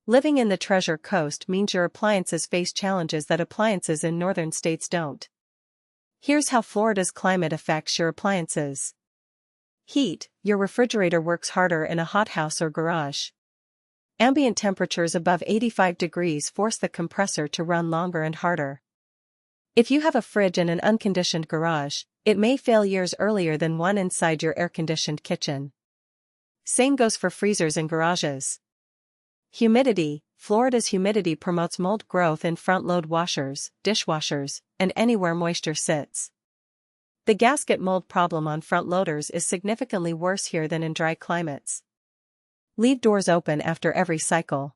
Living in the Treasure Coast means your appliances face challenges that appliances in northern states don't. Here's how Florida's climate affects your appliances. Heat: your refrigerator works harder in a hothouse or garage. Ambient temperatures above 85 degrees force the compressor to run longer and harder. If you have a fridge in an unconditioned garage, it may fail years earlier than one inside your air-conditioned kitchen. Same goes for freezers in garages. Humidity: Florida's humidity promotes mold growth in front-load washers, dishwashers, and anywhere moisture sits. The gasket mold problem on front loaders is significantly worse here than in dry climates. Leave doors open after every cycle.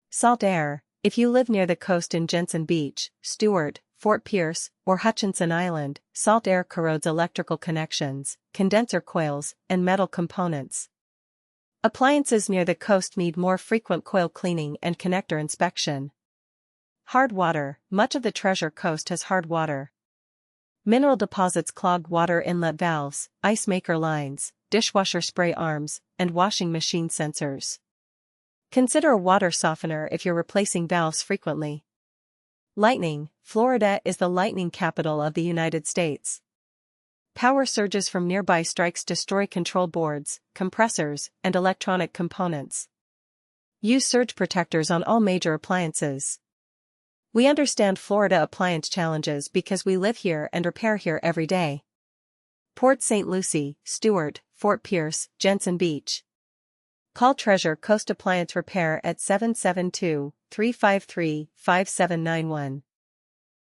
Salt air: if you live near the coast in Jensen Beach, Stuart, Fort Pierce, or Hutchinson Island, salt air corrodes electrical connections, condenser coils, and metal components. Appliances near the coast need more frequent coil cleaning and connector inspection. Hard water: much of the Treasure Coast has hard water. Mineral deposits clog water inlet valves, ice maker lines, dishwasher spray arms, and washing machine sensors. Consider a water softener if you're replacing valves frequently. Lightning: Florida is the lightning capital of the United States. Power surges from nearby strikes destroy control boards, compressors, and electronic components. Use surge protectors on all major appliances. We understand Florida appliance challenges because we live here and repair here every day. Port St. Lucie, Stuart, Fort Pierce, Jensen Beach. Call Treasure Coast Appliance Repair at 772-353-5791.